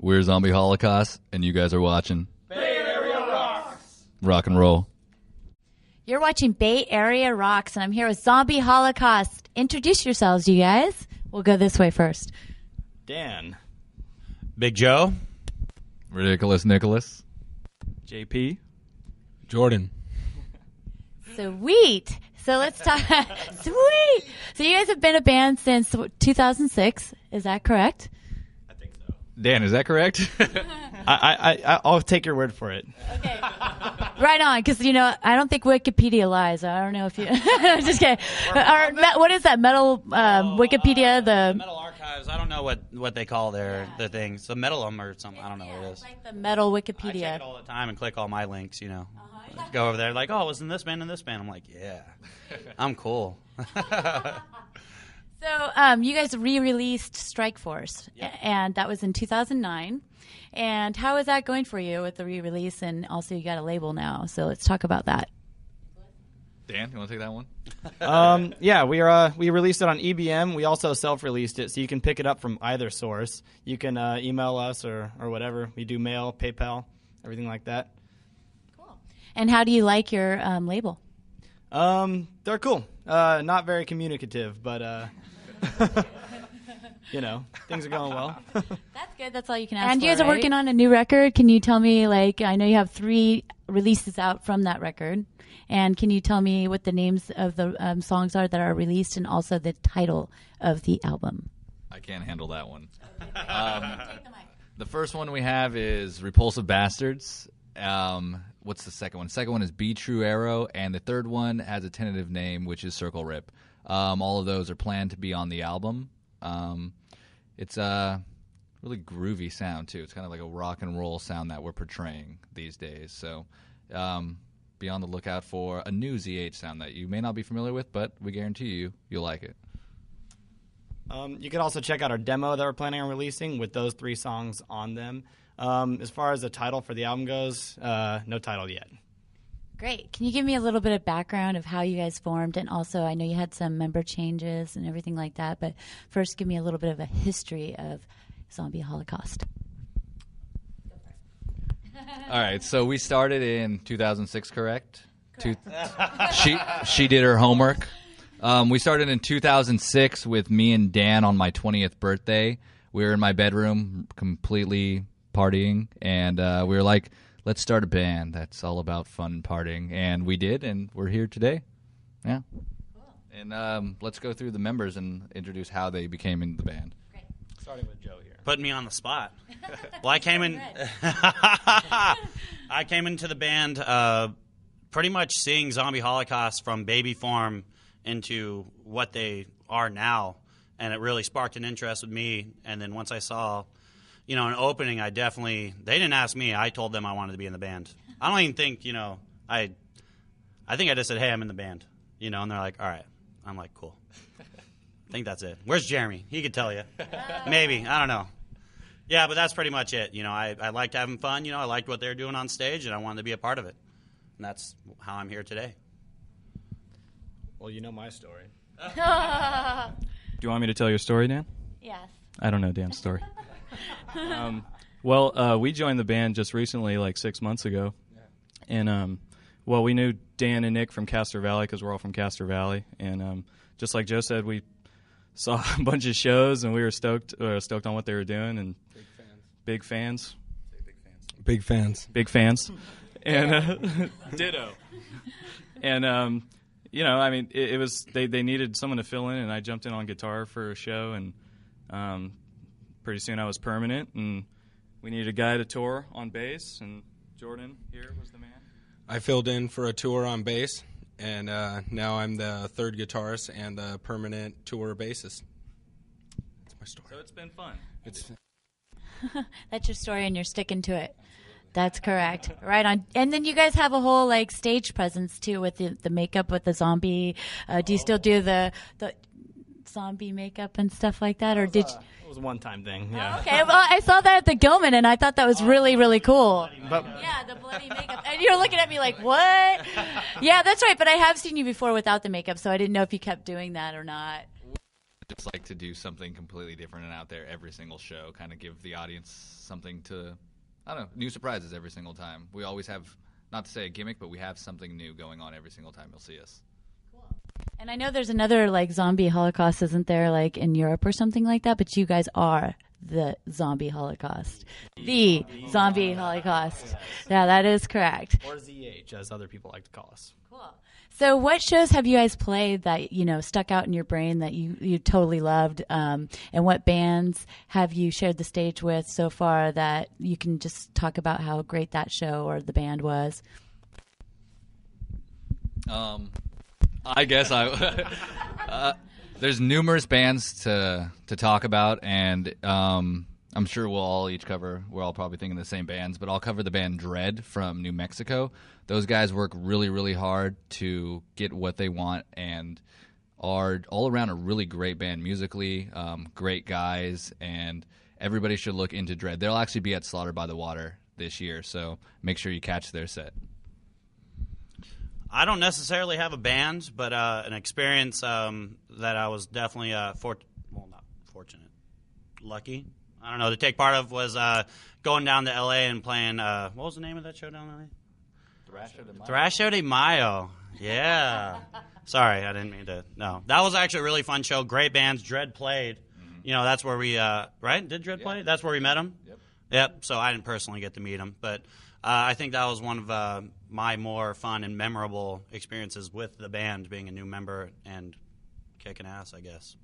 We're Zombie Holocaust, and you guys are watching Bay Area Rocks. Rock and Roll. You're watching Bay Area Rocks, and I'm here with Zombie Holocaust. Introduce yourselves, you guys. We'll go this way first. Dan. Big Joe. Ridiculous Nicholas. JP. Jordan. Sweet. So let's talk. Sweet. So you guys have been a band since 2006. Is that correct? I think so. Dan, is that correct? I'll take your word for it. Okay. Right on, because, I don't think Wikipedia lies. I don't know if you... I'm just kidding. What is that, Metal Wikipedia? The Metal Archives. I don't know what they call their things. The Metalum or something. I don't know what it is. It's like the Metal I Wikipedia. check it all the time and click all my links, Go over there like, oh, it was in this band and this band. I'm like, yeah, I'm cool. So you guys re-released Strike Force, and that was in 2009. And how is that going for you with the re-release? And also you got a label now, so let's talk about that. Dan, you want to take that one? Yeah, we released it on EBM. We also self-released it, so you can pick it up from either source. You can email us or whatever. We do mail, PayPal, everything like that. Cool. And how do you like your label? They're cool. Not very communicative, but things are going well. That's good. That's all you can ask for. And you guys right? are working on a new record. Can you tell me, I know you have 3 releases out from that record. And can you tell me what the names of the songs are that are released and also the title of the album? I can't handle that one. The first one we have is Repulsive Bastards. What's the second one? The second one is Be True Arrow. And the third one has a tentative name, which is Circle Rip. All of those are planned to be on the album. It's a really groovy sound, too. It's kind of like a rock and roll sound that we're portraying these days. So be on the lookout for a new ZH sound that you may not be familiar with, but we guarantee you'll like it. You could also check out our demo that we're planning on releasing with those 3 songs on them. As far as the title for the album goes, no title yet. Great. Can you give me a little bit of background of how you guys formed? And also, I know you had some member changes and everything like that, but first give me a little bit of a history of Zombie Holocaust. All right, so we started in 2006, correct? She did her homework. We started in 2006 with me and Dan on my 20th birthday. We were in my bedroom completely partying, and we were like, let's start a band that's all about fun and partying. And we did, and we're here today. Yeah. Cool. And let's go through the members and introduce how they became in the band. Great. Starting with Joe here. Putting me on the spot. Well, I came into the band pretty much seeing Zombie Holocaust from baby form into what they are now, and it really sparked an interest with me. And then once I saw, an opening, they didn't ask me. I told them I wanted to be in the band. I don't even think, I think I just said, hey, I'm in the band, and they're like, all right. I'm like, cool. I think that's it. Where's Jeremy? He could tell you. Maybe. I don't know. Yeah, but that's pretty much it. I liked having fun. I liked what they were doing on stage, and I wanted to be a part of it. And that's how I'm here today. Well, you know my story. Do you want me to tell your story, Dan? Yes. I don't know Dan's story. We joined the band just recently, like 6 months ago. Yeah. And, we knew Dan and Nick from Castor Valley because we're all from Castor Valley. And just like Joe said, we saw a bunch of shows, and we were stoked on what they were doing. And big fans. Big fans. Big fans. And ditto. And, it was they needed someone to fill in, and I jumped in on guitar for a show, and pretty soon I was permanent, and we needed a guy to tour on bass, and Jordan here was the man. I filled in for a tour on bass, and now I'm the 3rd guitarist and the permanent tour bassist. That's my story. So it's been fun. That's your story, and you're sticking to it. That's correct. Right on. And then you guys have a whole stage presence too with the makeup with the zombie. Do you still do the zombie makeup and stuff like that, or did you? It was a one-time thing. Yeah. Oh, okay. Well, I saw that at the Gilman, and I thought that was really, really cool. But yeah, the bloody makeup. And you're looking at me like, what? Yeah, that's right. But I have seen you before without the makeup, so I didn't know if you kept doing that or not. just like to do something completely different and out there every single show, kind of give the audience something to, I don't know, new surprises every single time. We always have, not to say a gimmick, but we have something new going on every single time you'll see us. And I know there's another like zombie Holocaust, isn't there, like in Europe or something like that? But you guys are the zombie Holocaust. The zombie Holocaust. Yeah, that is correct. Or ZH, as other people like to call us. Cool. So what shows have you guys played that, you know, stuck out in your brain that you totally loved? And what bands have you shared the stage with so far that you can just talk about how great that show or the band was? I guess there's numerous bands to talk about, and I'm sure we'll all each cover. We're all probably thinking the same bands, but I'll cover the band Dread from New Mexico. Those guys work really, really hard to get what they want, and are all around a really great band musically. Great guys, and everybody should look into Dread. They'll actually be at Slaughter by the Water this year, so make sure you catch their set. I don't necessarily have a band, but an experience that I was definitely not fortunate, lucky. I don't know, to take part of was going down to L.A. and playing, what was the name of that show down in L.A.? Thrasho de Mayo. Yeah. Sorry, I didn't mean to. No. That was actually a really fun show. Great bands. Dread played. Mm-hmm. You know, that's where we, right? Did Dread play? That's where we met him? Yep. So I didn't personally get to meet him, but I think that was one of my more fun and memorable experiences with the band, being a new member and kicking ass, I guess.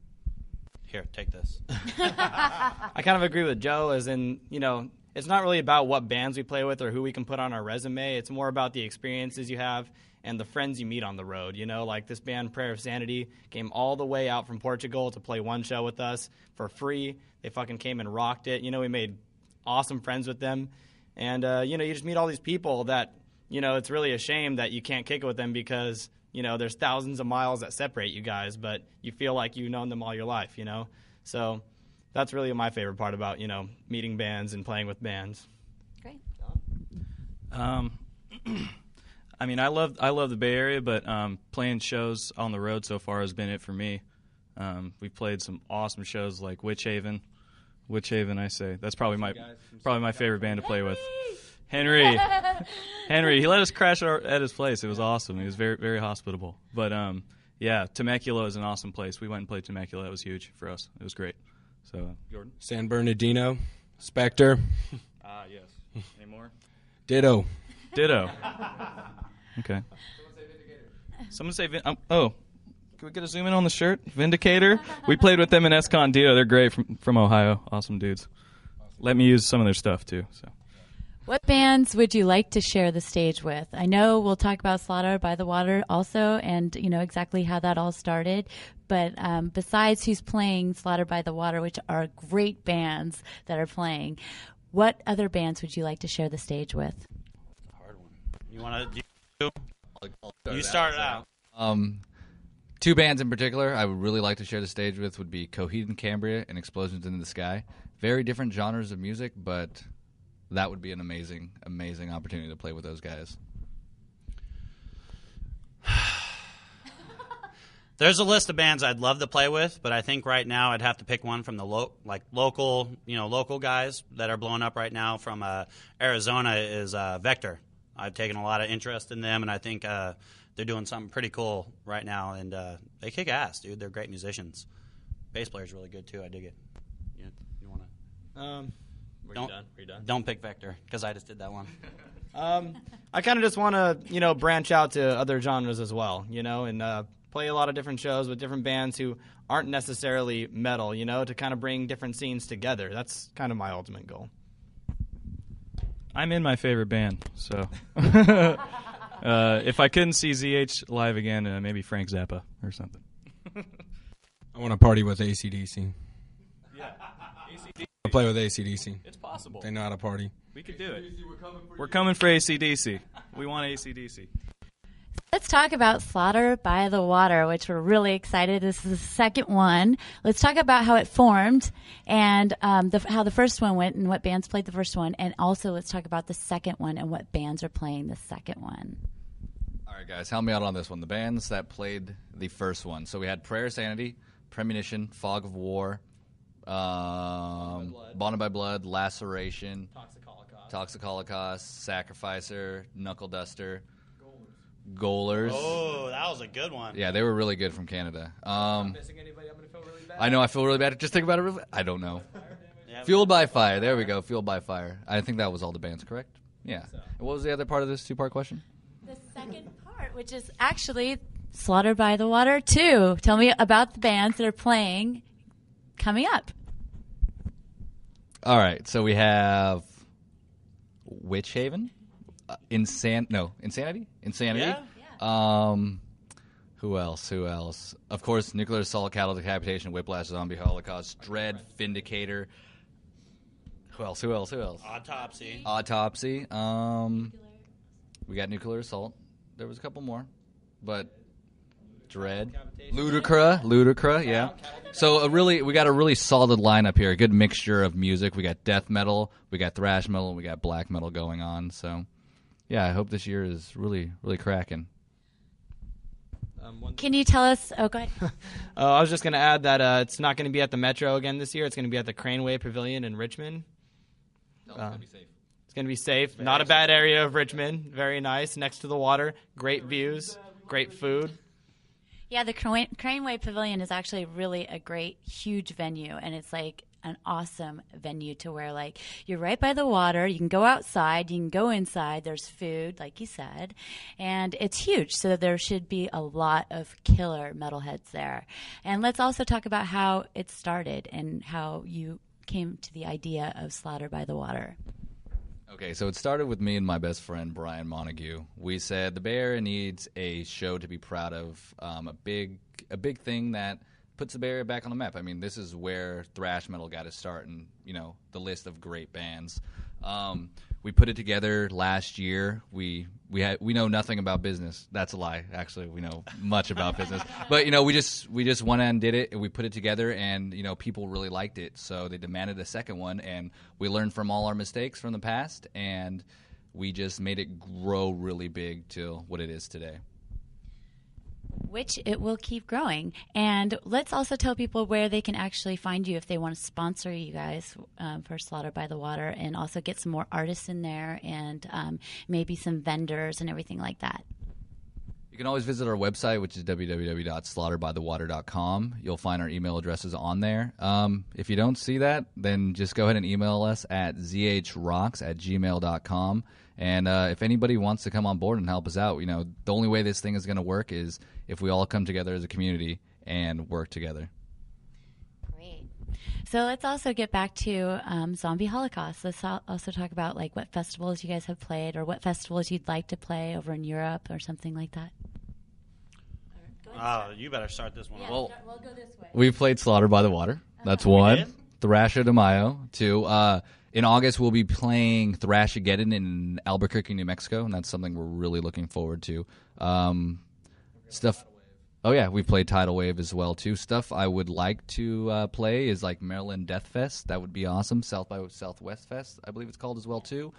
Here, take this. I kind of agree with Joe, as in, you know, it's not really about what bands we play with or who we can put on our resume. It's more about the experiences you have and the friends you meet on the road. You know, like this band, Prayer of Sanity, came all the way out from Portugal to play one show with us for free. They fucking came and rocked it. You know, we made awesome friends with them. And, you know, you just meet all these people that, you know, it's really a shame that you can't kick it with them because, you know, there's thousands of miles that separate you guys, but you feel like you've known them all your life, you know? So that's really my favorite part about, you know, meeting bands and playing with bands. Great. I mean, I love the Bay Area, but playing shows on the road so far has been it for me. We've played some awesome shows like Witch Haven, I say. That's probably my favorite band to play with. Henry, he let us crash at his place. It was awesome. He was very, very hospitable. But yeah, Temecula is an awesome place. We went and played Temecula. That was huge for us. It was great. So, Jordan, San Bernardino, Spectre. Yes. Any more? Ditto. Okay. Someone say Vindicator. Oh. Can we get a zoom in on the shirt? Vindicator. We played with them in Escondido. They're great from Ohio. Awesome dudes. Let me use some of their stuff too. So, what bands would you like to share the stage with? I know we'll talk about Slaughter by the Water also, and you know exactly how that all started. But besides who's playing Slaughter by the Water, which are great bands that are playing, what other bands would you like to share the stage with? Hard one. You want to? You start it out. Two bands in particular I would really like to share the stage with would be Coheed and Cambria and Explosions in the Sky. Very different genres of music, but that would be an amazing, amazing opportunity to play with those guys. There's a list of bands I'd love to play with, but I think right now I'd have to pick one from the local guys that are blowing up right now from Arizona is Vector. I've taken a lot of interest in them, and I think they're doing something pretty cool right now, and they kick ass, dude. They're great musicians. Bass player's really good too. I dig it. You want to? Are you done? Don't pick Vector because I just did that one. I kind of just want to, branch out to other genres as well, and play a lot of different shows with different bands who aren't necessarily metal, to kind of bring different scenes together. That's kind of my ultimate goal. I'm in my favorite band, so if I couldn't see ZH live again, maybe Frank Zappa or something. I want to party with AC/DC. Yeah, AC/DC. I play with AC/DC. It's possible. They know how to party. We could do it. We're coming for AC/DC. We want AC/DC. Let's talk about Slaughter by the Water, which we're really excited. This is the second one. Let's talk about how it formed and how the first one went and what bands played the first one. And also let's talk about the second one and what bands are playing the second one. All right, guys, help me out on this one. The bands that played the first one. So we had Prayer Sanity Premonition, Fog of War, Bonded by Blood, Laceration, Toxic Holocaust, Sacrificer, Knuckle Duster, Goalers. Oh, that was a good one. Yeah, they were really good from Canada. Missing anybody? I'm gonna feel really bad. I know I feel really bad. Just think about it. I don't know. Yeah, Fueled by Fire. There we go. Fueled by Fire. I think that was all the bands, correct? Yeah. And what was the other part of this two-part question? The second part, which is actually Slaughtered by the Water 2. Tell me about the bands that are playing coming up. All right. So we have Witch Haven, Insanity. Yeah. Who else? Of course, Nuclear Assault, Cattle Decapitation, Whiplash, Zombie Holocaust, Dread, Vindicator. Who else? Autopsy. We got Nuclear Assault. There was a couple more, but Dread, Ludicra, yeah. So we got a really solid lineup here. A good mixture of music. We got death metal, we got thrash metal, and we got black metal going on. So, yeah, I hope this year is really, really cracking. Can you tell us? Oh, go ahead. I was just going to add that it's not going to be at the Metro again this year. It's going to be at the Craneway Pavilion in Richmond. It's going to be safe. It's going to be safe. Not a bad area of Richmond. Very nice. Next to the water. Great views. Great food. Yeah, the Craneway Pavilion is actually really a great, huge venue, and it's like an awesome venue to where, like, you're right by the water. You can go outside. You can go inside. There's food, like you said, and it's huge. So there should be a lot of killer metalheads there. And let's also talk about how it started and how you came to the idea of Slaughter by the Water. Okay, so it started with me and my best friend, Brian Montague. We said the Bay Area needs a show to be proud of, a big thing that puts the Bay Area back on the map. I mean, this is where thrash metal got its start and, the list of great bands. We put it together last year. We know nothing about business. That's a lie. Actually, we know much about business. But we just went and did it, and we put it together, and people really liked it. So they demanded a second one, and we learned from all our mistakes from the past, and we just made it grow really big to what it is today. Which it will keep growing. And let's also tell people where they can actually find you if they want to sponsor you guys for Slaughter by the Water, and also get some more artists in there and maybe some vendors and everything like that. You can always visit our website, which is www.slaughterbythewater.com. You'll find our email addresses on there. If you don't see that, then just go ahead and email us at zhrocks@gmail.com. And if anybody wants to come on board and help us out, the only way this thing is going to work is if we all come together as a community and work together. Great. So let's also get back to Zombie Holocaust. Let's also talk about what festivals you guys have played, or what festivals you'd like to play over in Europe or something like that. You better start this one. Yeah, Well, we'll go this way. We've played Slaughter by the Water. That's one. Thrasher de Mayo. Two. In August, we'll be playing Thrashageddon in Albuquerque, New Mexico, and that's something we're really looking forward to. Stuff. Oh yeah, we've played Tidal Wave as well too. Stuff I would like to play is like Maryland Death Fest. That would be awesome. South by Southwest Fest, I believe it's called as well too.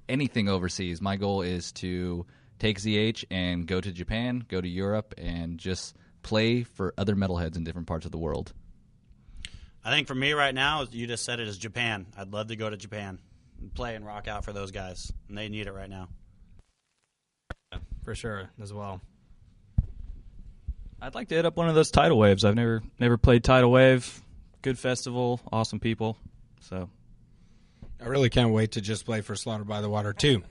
Anything overseas. My goal is to take ZH and go to Japan, go to Europe, and just play for other metalheads in different parts of the world. I think for me right now, you just said it, is Japan. I'd love to go to Japan and play and rock out for those guys, and they need it right now. For sure, as well. I'd like to hit up one of those Tidal Waves. I've never played Tidal Wave. Good festival, awesome people. So I really can't wait to just play for Slaughter by the Water too.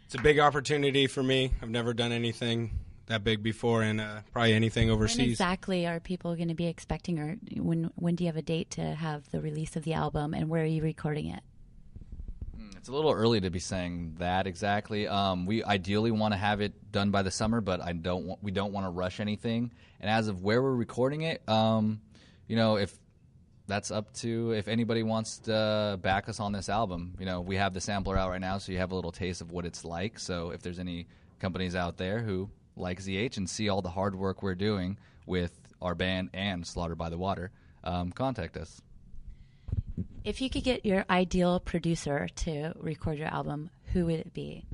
It's a big opportunity for me. I've never done anything that big before, and probably anything overseas. When exactly are people going to be expecting, or when do you have a date to have the release of the album, and where are you recording it? It's a little early to be saying that exactly. We ideally want to have it done by the summer, but we don't want to rush anything. And as of where we're recording it, if that's up to if anybody wants to back us on this album. We have the sampler out right now, so you have a little taste of what it's like. So if there's any companies out there who like ZH and see all the hard work we're doing with our band and Slaughter by the Water, contact us. If you could get your ideal producer to record your album, who would it be?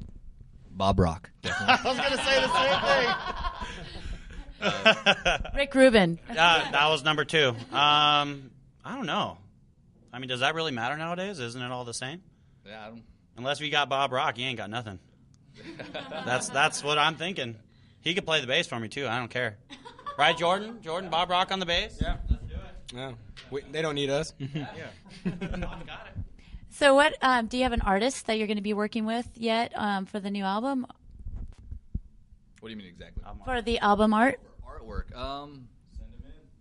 Bob Rock. Definitely. I was going to say the same thing. Rick Rubin. That was number 2. I don't know. I mean, does that really matter nowadays? Isn't it all the same? Yeah, I don't. Unless we got Bob Rock, he ain't got nothing. That's what I'm thinking. He could play the bass for me too. I don't care. Right, Jordan? Jordan, Bob Rock on the bass? Yeah. Let's do it. Yeah. They don't need us. Yeah. Got it. So what, do you have an artist that you're going to be working with yet for the new album? What do you mean exactly? For the album art? Artwork.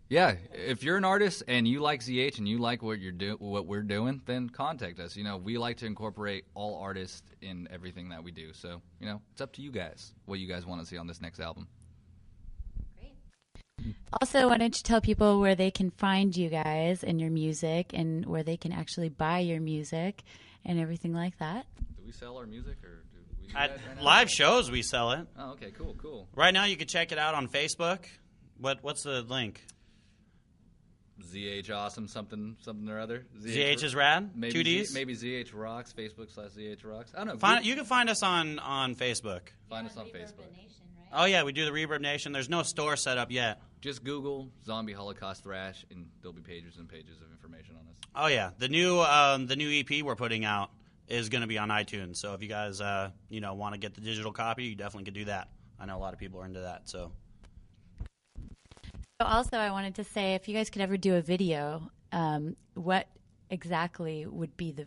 Yeah, if you're an artist and you like ZH and you like what we're doing, then contact us. We like to incorporate all artists in everything that we do. So, it's up to you guys what you guys want to see on this next album. Great. Also, why don't you tell people where they can find you guys and your music and where they can actually buy your music and everything like that? Do we sell our music or do we do At that right now? live shows, we sell it. Oh, okay, cool. Right now, you can check it out on Facebook. What's the link? ZH Awesome something or other. ZH is rad. Maybe 2 Ds. Maybe ZH Rocks. Facebook/ZH Rocks. I don't know. You can find us on Facebook. Find us on Facebook. Oh yeah, we do the Reverb Nation. There's no store set up yet. Just Google Zombie Holocaust Thrash, and there'll be pages and pages of information on us. Oh yeah, the new EP we're putting out is going to be on iTunes. So if you guys want to get the digital copy, you definitely could do that. I know a lot of people are into that. So. Also, I wanted to say, if you guys could ever do a video, what exactly would the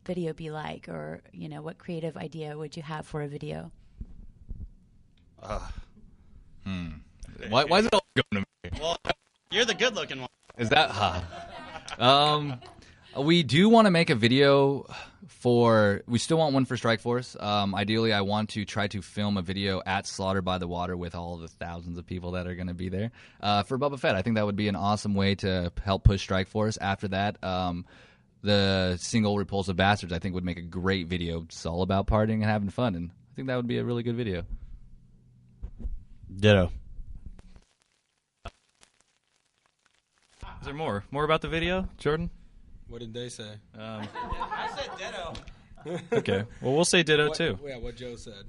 video be like, or what creative idea would you have for a video? Why is it all going to me? Well, you're the good-looking one. Is that we do want to make a video we still want one for Strike Force. Ideally, I want to try to film a video at Slaughter by the Water with all the thousands of people that are going to be there. For Boba Fett, I think that would be an awesome way to help push Strike Force. After that, the single Repulsive Bastards, I think, would make a great video. It's all about partying and having fun, and I think that would be a really good video. Ditto. Is there more about the video, Jordan? What did they say? I said ditto. Okay. Well, we'll say ditto too. What Joe said.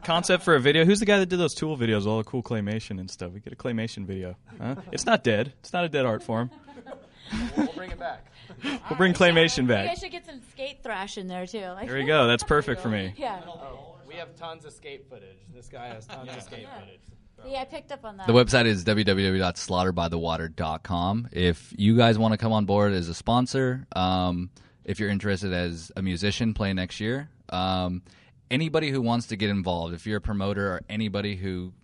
Concept for a video. Who's the guy that did those Tool videos, all the cool claymation and stuff? We get a claymation video. Huh? It's not dead. It's not a dead art form. We'll bring it back. We'll bring claymation You back. guys should get some skate thrash in there too. There we go. That's perfect for me. Yeah. We have tons of skate footage. This guy has tons of skate footage. See, I picked up on that. The website is www.slaughterbythewater.com. If you guys want to come on board as a sponsor, if you're interested as a musician playing next year, anybody who wants to get involved, if you're a promoter or anybody who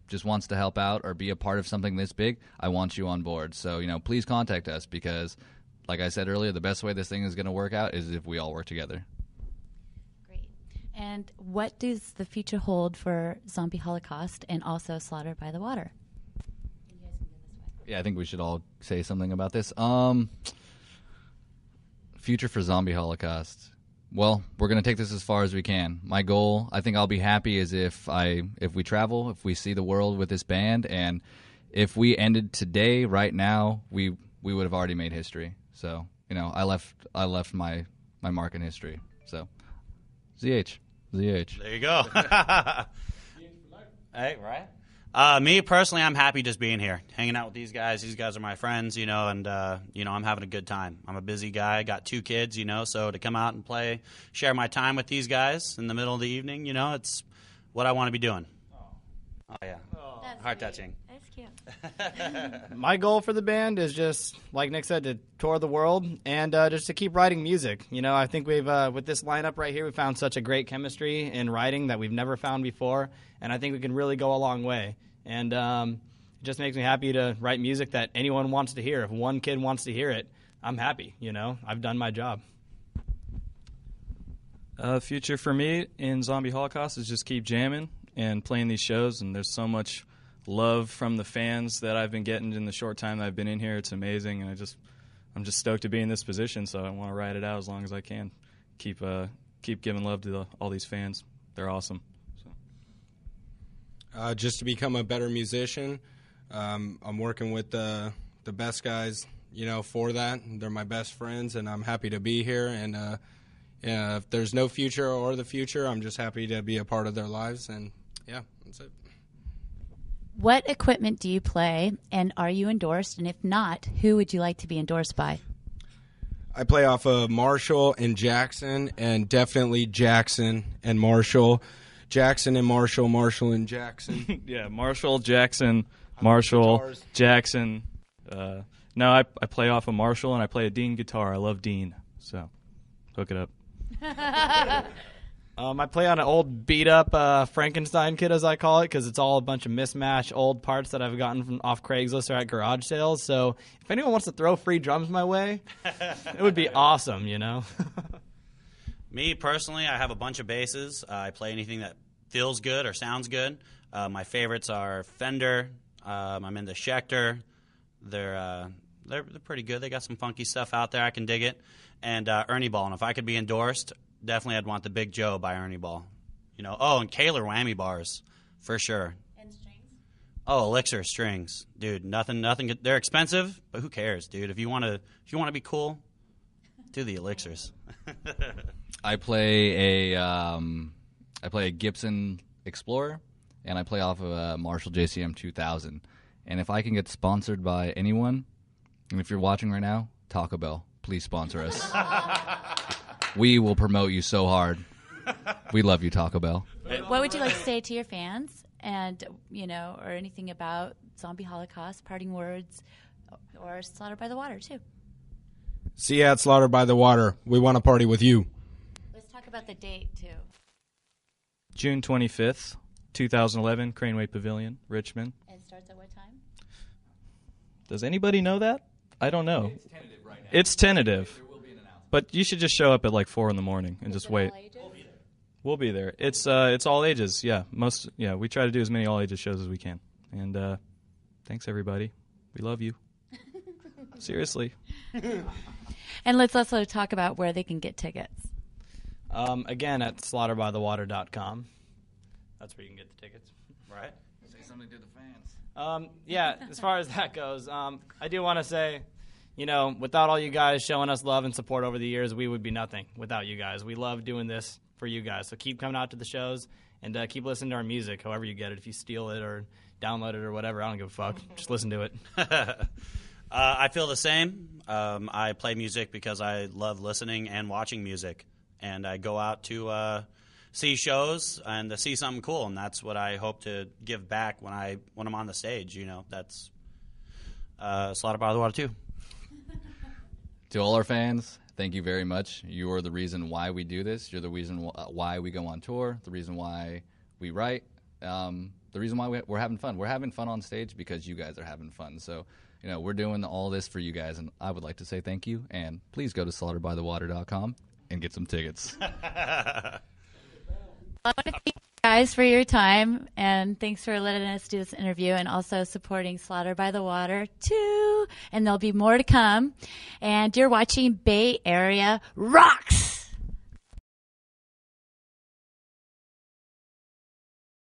just wants to help out or be a part of something this big, I want you on board. So please contact us because, like I said earlier, the best way this thing is going to work out is if we all work together. And what does the future hold for Zombie Holocaust and also Slaughter by the Water? Yeah, I think we should all say something about this. Future for Zombie Holocaust. Well, we're going to take this as far as we can. My goal, I think I'll be happy, is if we travel, if we see the world with this band, and if we ended today, right now, we would have already made history. So, I left my mark in history. So, ZH. There you go. Hey, right? Me personally, I'm happy just being here, hanging out with these guys. These guys are my friends, and I'm having a good time. I'm a busy guy, got 2 kids, so to come out and play, share my time with these guys in the middle of the evening, it's what I want to be doing. Oh yeah, heart touching. That's cute. My goal for the band is just, like Nick said, to tour the world and just to keep writing music. I think we've, with this lineup right here, we found such a great chemistry in writing that we've never found before, and I think we can really go a long way. And it just makes me happy to write music that anyone wants to hear. If one kid wants to hear it, I'm happy. I've done my job. Future for me in Zombie Holocaust is just keep jamming and playing these shows, and there's so much love from the fans that I've been getting in the short time that I've been in here. It's amazing, and I'm just stoked to be in this position, so I want to ride it out as long as I can. Keep giving love to all these fans. They're awesome. So. Just to become a better musician, I'm working with the best guys, for that. They're my best friends, and I'm happy to be here. And if there's no future or the future, I'm just happy to be a part of their lives. And yeah, that's it. What equipment do you play, and are you endorsed? And if not, who would you like to be endorsed by? I play off of Marshall and Jackson, and definitely Jackson and Marshall. Jackson and Marshall, Marshall and Jackson. Yeah, Marshall, Jackson, Marshall, Jackson. No, I play off of Marshall, and I play a Dean guitar. I love Dean, so hook it up. I play on an old beat-up Frankenstein kit, as I call it, because it's all a bunch of mismatched old parts that I've gotten from off Craigslist or at garage sales. So if anyone wants to throw free drums my way, it would be awesome, you know? Me, personally, I have a bunch of basses. I play anything that feels good or sounds good. My favorites are Fender. I'm into Schecter. They're pretty good. They got some funky stuff out there. I can dig it. And Ernie Ball. And if I could be endorsed, definitely I'd want the Big Joe by Ernie Ball. You know, and Kaler whammy bars for sure. And strings? Oh, Elixir strings, dude. Nothing. They're expensive, but who cares, dude? If you want to be cool, do the Elixirs. I play a Gibson Explorer, and I play off of a Marshall JCM 2000. And if I can get sponsored by anyone, and if you're watching right now, Taco Bell, please sponsor us. We will promote you so hard. We love you, Taco Bell. What would you like to say to your fans, and or anything about Zombie Holocaust, parting words, or Slaughter by the Water too? See you at Slaughter by the Water. We want to party with you. Let's talk about the date too. June 25th, 2011, Craneway Pavilion, Richmond. And starts at what time? Does anybody know that? I don't know. It's tentative right now. It's tentative. There will be an announcement. But you should just show up at like 4 a.m. and just wait. We'll be there. It's all ages. Yeah, we try to do as many all ages shows as we can. And thanks everybody. We love you. Seriously. And let's also talk about where they can get tickets. Again, at slaughterbythewater.com. That's where you can get the tickets. Right. Say something to the fans. Yeah, as far as that goes, I do want to say, without all you guys showing us love and support over the years, we would be nothing without you guys. We love doing this for you guys. So keep coming out to the shows and keep listening to our music, however you get it. If you steal it or download it or whatever, I don't give a fuck. Just listen to it. I feel the same. I play music because I love listening and watching music. And I go out to see shows and to see something cool, and that's what I hope to give back when I'm on the stage. That's Slaughter by the Water too. To all our fans, thank you very much. You are the reason why we do this. You're the reason why we go on tour, the reason why we write, the reason why we're having fun. We're having fun on stage because you guys are having fun. So, we're doing all this for you guys, and I would like to say thank you, and please go to slaughterbythewater.com and get some tickets. I want to thank you guys for your time, and thanks for letting us do this interview and also supporting Slaughter by the Water too. And there'll be more to come. And you're watching Bay Area Rocks.